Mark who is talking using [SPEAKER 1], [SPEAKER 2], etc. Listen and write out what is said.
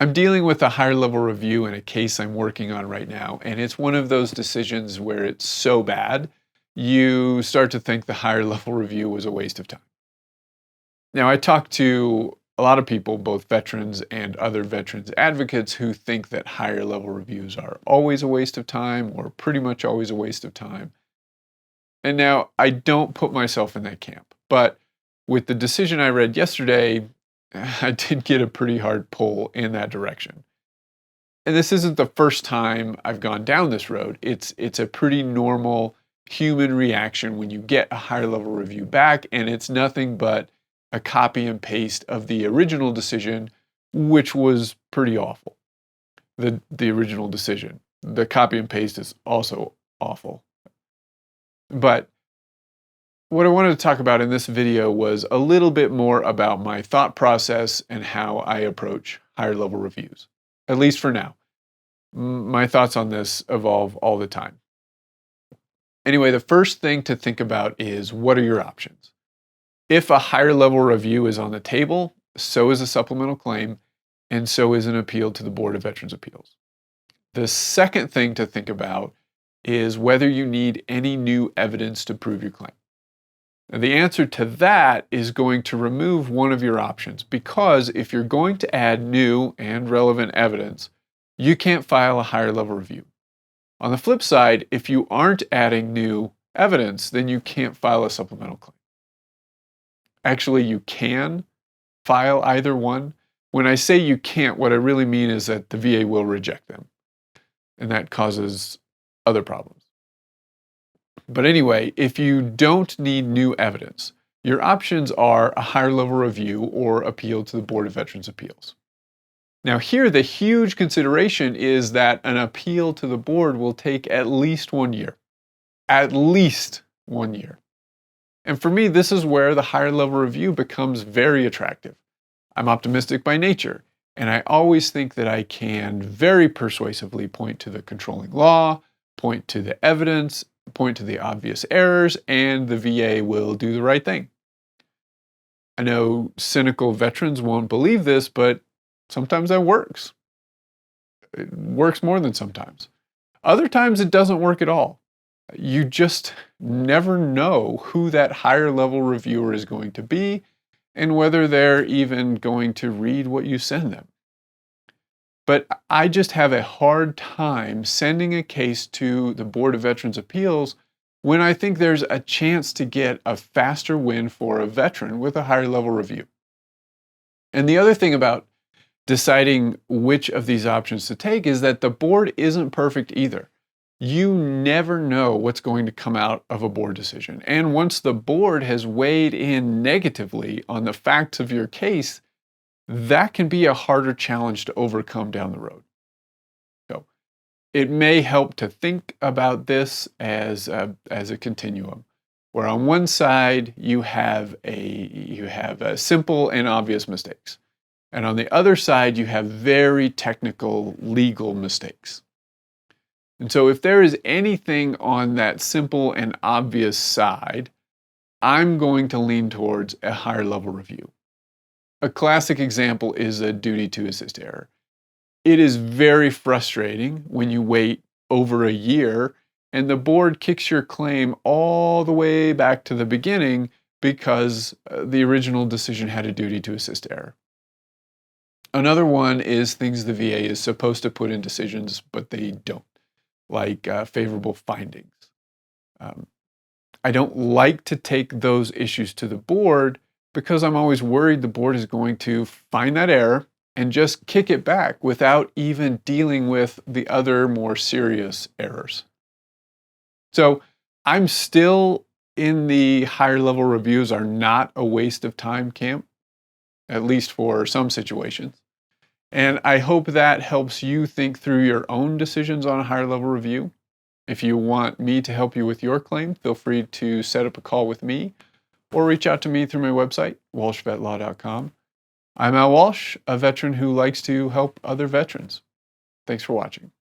[SPEAKER 1] I'm dealing with a higher level review in a case I'm working on right now, and it's one of those decisions where it's so bad, you start to think the higher level review was a waste of time. Now, I talk to a lot of people, both veterans and other veterans advocates, who think that higher level reviews are always a waste of time or pretty much always a waste of time. And now I don't put myself in that camp, but with the decision I read yesterday, I did get a pretty hard pull in that direction. And this isn't the first time I've gone down this road. It's a pretty normal human reaction when you get a higher level review back, and it's nothing but a copy and paste of the original decision, which was pretty awful. The original decision. The copy and paste is also awful. But what I wanted to talk about in this video was a little bit more about my thought process and how I approach higher level reviews, at least for now. My thoughts on this evolve all the time. Anyway, the first thing to think about is, what are your options? If a higher level review is on the table, so is a supplemental claim, and so is an appeal to the Board of Veterans' Appeals. The second thing to think about is whether you need any new evidence to prove your claim. Now, the answer to that is going to remove one of your options, because if you're going to add new and relevant evidence, you can't file a higher level review. On the flip side, if you aren't adding new evidence, then you can't file a supplemental claim. Actually, you can file either one. When I say you can't, what I really mean is that the VA will reject them, and that causes other problems. But anyway, if you don't need new evidence, your options are a higher level review or appeal to the Board of Veterans' Appeals. Now here, the huge consideration is that an appeal to the board will take at least 1 year. At least 1 year. And for me, this is where the higher level review becomes very attractive. I'm optimistic by nature, and I always think that I can very persuasively point to the controlling law, point to the evidence, point to the obvious errors, and the VA will do the right thing. I know cynical veterans won't believe this, but sometimes that works. It works more than sometimes. Other times it doesn't work at all. You just never know who that higher level reviewer is going to be and whether they're even going to read what you send them. But I just have a hard time sending a case to the Board of Veterans' Appeals when I think there's a chance to get a faster win for a veteran with a higher level review. And the other thing about deciding which of these options to take is that the board isn't perfect either. You never know what's going to come out of a board decision. And once the board has weighed in negatively on the facts of your case, that can be a harder challenge to overcome down the road. So it may help to think about this as a continuum, where on one side you have a simple and obvious mistakes. And on the other side, you have very technical legal mistakes. And so if there is anything on that simple and obvious side, I'm going to lean towards a higher level review. A classic example is a duty to assist error. It is very frustrating when you wait over a year and the board kicks your claim all the way back to the beginning because the original decision had a duty to assist error. Another one is things the VA is supposed to put in decisions, but they don't, like favorable findings. I don't like to take those issues to the board because I'm always worried the board is going to find that error and just kick it back without even dealing with the other more serious errors. So I'm still in the higher level reviews are not a waste of time camp, at least for some situations. And I hope that helps you think through your own decisions on a higher level review. If you want me to help you with your claim, feel free to set up a call with me or reach out to me through my website, walshvetlaw.com. I'm Al Walsh, a veteran who likes to help other veterans. Thanks for watching.